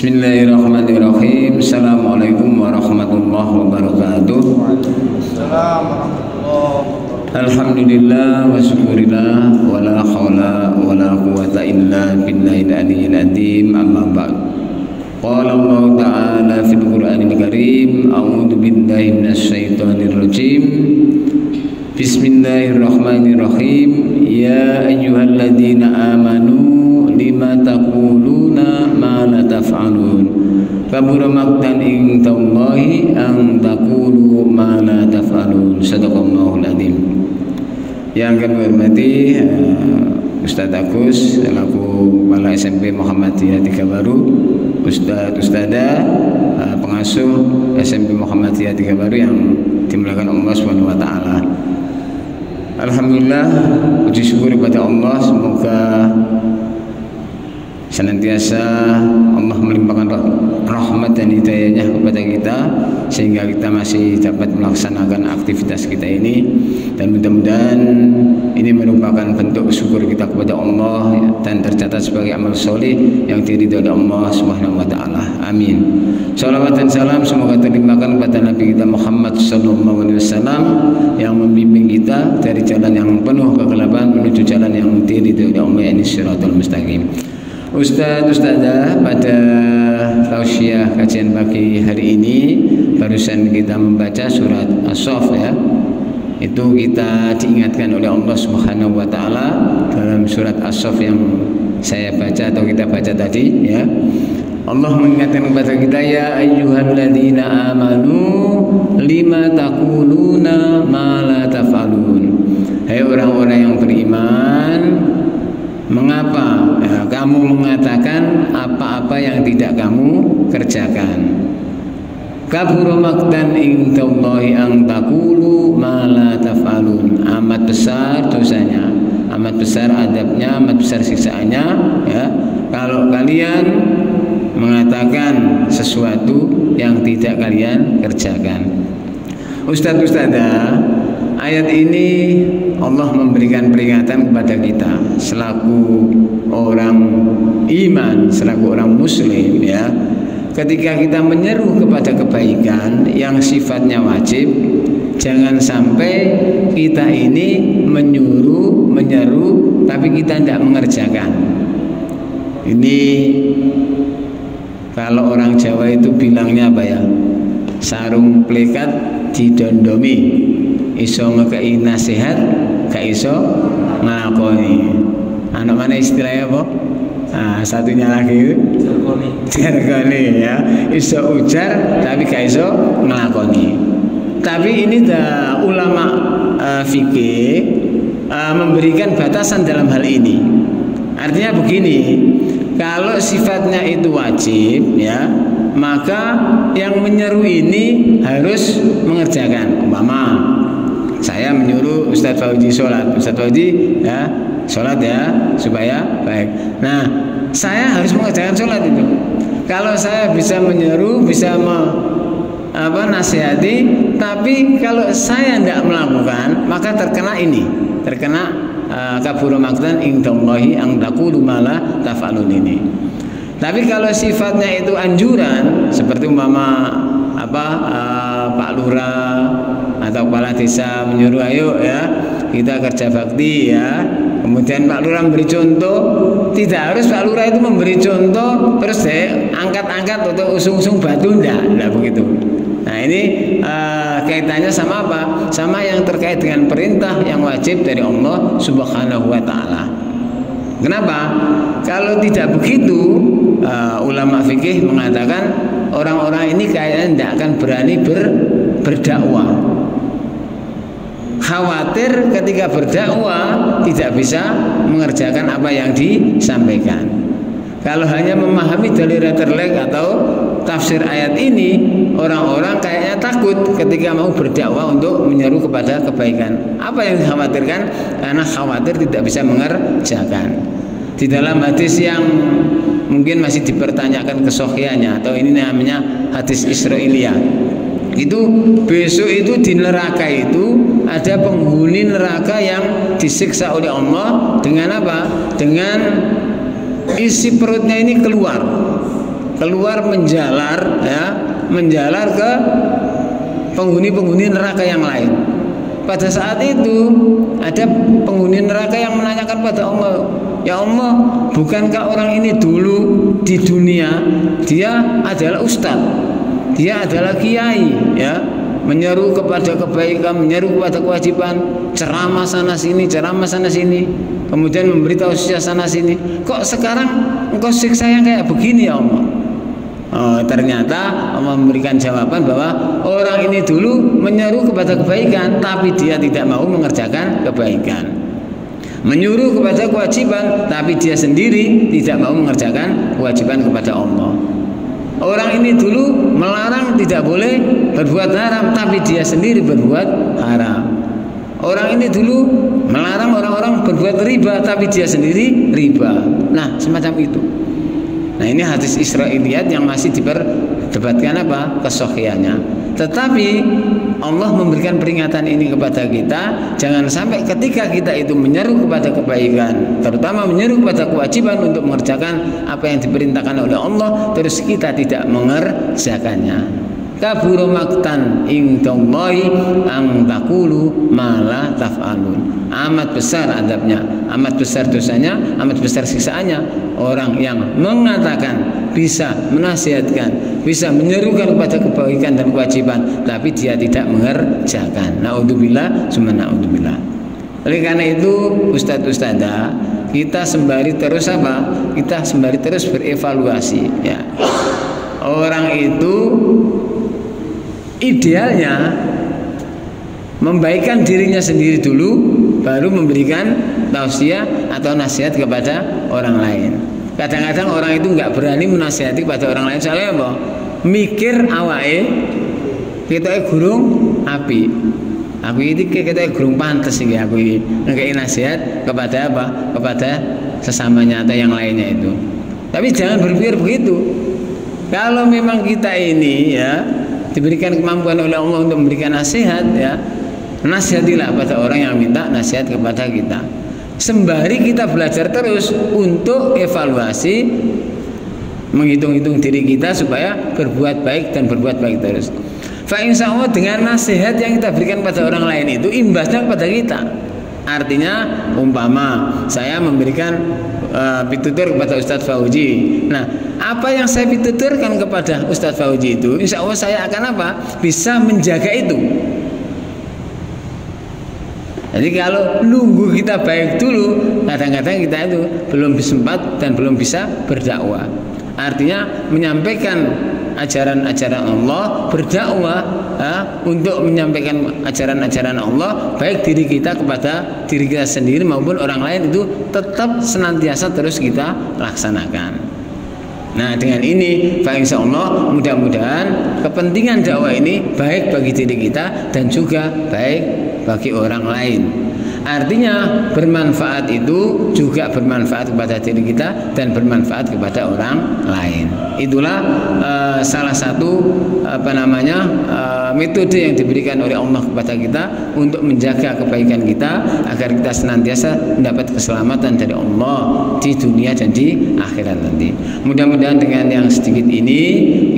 Bismillahirrahmanirrahim. Assalamualaikum warahmatullahi wabarakatuh. Alhamdulillah wa syukurillah wa la hawla wa la quwata illa billahil aliyyil azim. Amma ba'd. Qala Allah ta'ala fil Qur'anil Karim, a'udzu billahi minasy syaithanir rajim. Bismillahirrahmanirrahim. Ya ayyuhalladzina amanu lima taquluna ma la taf'alun. Kabura maqtan indallahi an taqulu ma la taf'alun. Shadaqallahul azim. Yang kami hormati Ustadz Agus selaku Kepala SMP Muhammadiyah Tiga Baru, Ustadzah pengasuh SMP Muhammadiyah Tiga Baru yang dimuliakan Allah Subhanahu wa taala. Alhamdulillah, puji syukur kepada Allah, semoga senantiasa Allah melimpahkan rahmat dan hidayahnya kepada kita sehingga kita masih dapat melaksanakan aktivitas kita ini, dan mudah-mudahan ini merupakan bentuk syukur kita kepada Allah dan tercatat sebagai amal soleh yang diridhoi oleh Allah Subhanahu wa taala. Amin. Shalawat dan salam semoga terlimpahkan kepada Nabi kita Muhammad sallallahu alaihi wasallam yang membimbing kita dari jalan yang penuh kegelapan menuju jalan yang diridhoi oleh Allah, ini siratal mustaqim. Ustadzah, pada tausiah kajian pagi hari ini barusan kita membaca surat As-Saff ya. Itu kita diingatkan oleh Allah Subhanahu wa taala dalam surat As-Saff yang saya baca atau kita baca tadi ya. Allah mengingatkan kepada kita, ya ayyuhalladzina amanu lima taquluna ma la taf'alun. Hai orang-orang yang beriman, mengapa kamu mengatakan apa-apa yang tidak kamu kerjakan? Kabura maqtan indallahi an taqulu ma la taf'alun. Amat besar dosanya, amat besar adabnya, amat besar siksaannya ya, kalau kalian mengatakan sesuatu yang tidak kalian kerjakan. Ustadzah, ayat ini Allah memberikan peringatan kepada kita selaku orang iman, selaku orang muslim ya. Ketika kita menyeru kepada kebaikan yang sifatnya wajib, jangan sampai kita ini menyuruh, menyeru tapi kita tidak mengerjakan. Ini kalau orang Jawa itu bilangnya apa ya? Sarung plekat didondomi, iso ngekei nasihat gak iso nglakoni. Anak mana istilahnya apa? Nah, satunya lagi jargone ya, iso ujar tapi gak iso nglakoni. Tapi ini dah ulama fikih memberikan batasan dalam hal ini. Artinya begini, kalau sifatnya itu wajib ya, maka yang menyeru ini harus mengerjakan. Umpama saya menyuruh Ustadz Fauzi sholat, Ustadz Fauzi ya sholat ya supaya baik. Nah, saya harus mengerjakan sholat itu. Kalau saya bisa menyeru, bisa nasihati, tapi kalau saya tidak melakukan, maka terkena ini, terkena kabura maqtan indallahi an taqulu ma la taf'alun ini. Tapi kalau sifatnya itu anjuran, seperti umpama Pak Lurah atau kepala desa menyuruh ayo ya kita kerja bakti ya, kemudian Pak Lurah memberi contoh, tidak harus Pak Lurah itu memberi contoh terus angkat-angkat atau usung-usung batu, enggak begitu. Nah ini kaitannya sama apa? Sama yang terkait dengan perintah yang wajib dari Allah Subhanahu wa taala. Kenapa? Kalau tidak begitu, ulama fikih mengatakan orang-orang ini kayaknya tidak akan berani berdakwah. Khawatir ketika berdakwah tidak bisa mengerjakan apa yang disampaikan. Kalau hanya memahami dalil terlek atau tafsir ayat ini, orang-orang kayaknya takut ketika mau berdakwah untuk menyeru kepada kebaikan. Apa yang dikhawatirkan? Karena khawatir tidak bisa mengerjakan. Di dalam hadis yang mungkin masih dipertanyakan kesohiannya, atau ini namanya hadis Israiliyah, itu besok itu di neraka itu ada penghuni neraka yang disiksa oleh Allah dengan apa? Dengan isi perutnya ini keluar keluar menjalar ya, menjalar ke penghuni-penghuni neraka yang lain. Pada saat itu ada penghuni neraka yang menanyakan pada Allah, ya Allah, bukankah orang ini dulu di dunia dia adalah ustadz, dia adalah kiai, ya, menyeru kepada kebaikan, menyeru kepada kewajiban, ceramah sana sini, kemudian memberitahu sana sini. Kok sekarang engkau siksa yang kayak begini ya Allah? Oh, ternyata Allah memberikan jawaban bahwa orang ini dulu menyeru kepada kebaikan, tapi dia tidak mau mengerjakan kebaikan. Menyuruh kepada kewajiban, tapi dia sendiri tidak mau mengerjakan kewajiban kepada Allah. Orang ini dulu melarang tidak boleh berbuat haram, tapi dia sendiri berbuat haram. Orang ini dulu melarang orang-orang berbuat riba, tapi dia sendiri riba. Nah, semacam itu. Nah, ini hadis Israiliyat yang masih diperdebatkan apa kesohiannya. Tetapi Allah memberikan peringatan ini kepada kita, jangan sampai ketika kita itu menyeru kepada kebaikan, terutama menyeru kepada kewajiban untuk mengerjakan apa yang diperintahkan oleh Allah, terus kita tidak mengerjakannya. Kabura maktan indallahi ang taqulu ma la taf'alun. Amat besar adabnya, amat besar dosanya, amat besar siksaannya orang yang mengatakan, bisa menasihatkan, bisa menyerukan kepada kebaikan dan kewajiban, tapi dia tidak mengerjakan. Naudzubillah, summa naudzubillah. Oleh karena itu, ustadz-ustadzah, kita sembari terus apa? Kita sembari terus berevaluasi, ya. Orang itu idealnya membaikkan dirinya sendiri dulu, baru memberikan tausiah atau nasihat kepada orang lain. Kadang-kadang orang itu nggak berani menasihati kepada orang lain, soalnya apa? Mikir awake kita gurung api. Aku ini kita gurung pantes sih, aku ini ngekei nasihat kepada apa? Kepada sesamanya atau yang lainnya itu. Tapi jangan berpikir begitu. Kalau memang kita ini ya diberikan kemampuan oleh Allah untuk memberikan nasihat, ya, nasihatilah pada orang yang minta nasihat kepada kita. Sembari kita belajar terus untuk evaluasi, menghitung-hitung diri kita supaya berbuat baik dan berbuat baik terus. Fa insya Allah dengan nasihat yang kita berikan pada orang lain itu imbasnya kepada kita. Artinya umpama saya memberikan pitutur kepada Ustadz Fauji. Nah, apa yang saya pituturkan kepada Ustadz Fauji itu, insya Allah saya akan apa? Bisa menjaga itu. Jadi kalau nunggu kita baik dulu, kadang-kadang kita itu belum sempat dan belum bisa berdakwah. Artinya menyampaikan ajaran-ajaran Allah, berdakwah untuk menyampaikan ajaran-ajaran Allah, baik diri kita kepada diri kita sendiri maupun orang lain, itu tetap senantiasa terus kita laksanakan. Nah, dengan ini insya Allah mudah-mudahan kepentingan dakwah ini baik bagi diri kita dan juga baik bagi orang lain. Artinya bermanfaat itu juga bermanfaat kepada diri kita dan bermanfaat kepada orang lain. Itulah salah satu metode yang diberikan oleh Allah kepada kita untuk menjaga kebaikan kita agar kita senantiasa mendapat keselamatan dari Allah di dunia dan di akhirat nanti. Mudah-mudahan dengan yang sedikit ini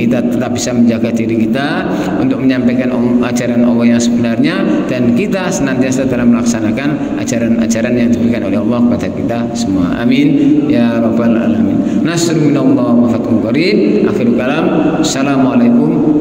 kita tetap bisa menjaga diri kita untuk menyampaikan ajaran Allah yang sebenarnya, dan kita senantiasa dalam melaksanakan ajaran-ajaran yang diberikan oleh Allah kepada kita semua. Amin ya rabbal alamin. Nasrun minallah wa fathun qarib. Akhirul kalam. Assalamualaikum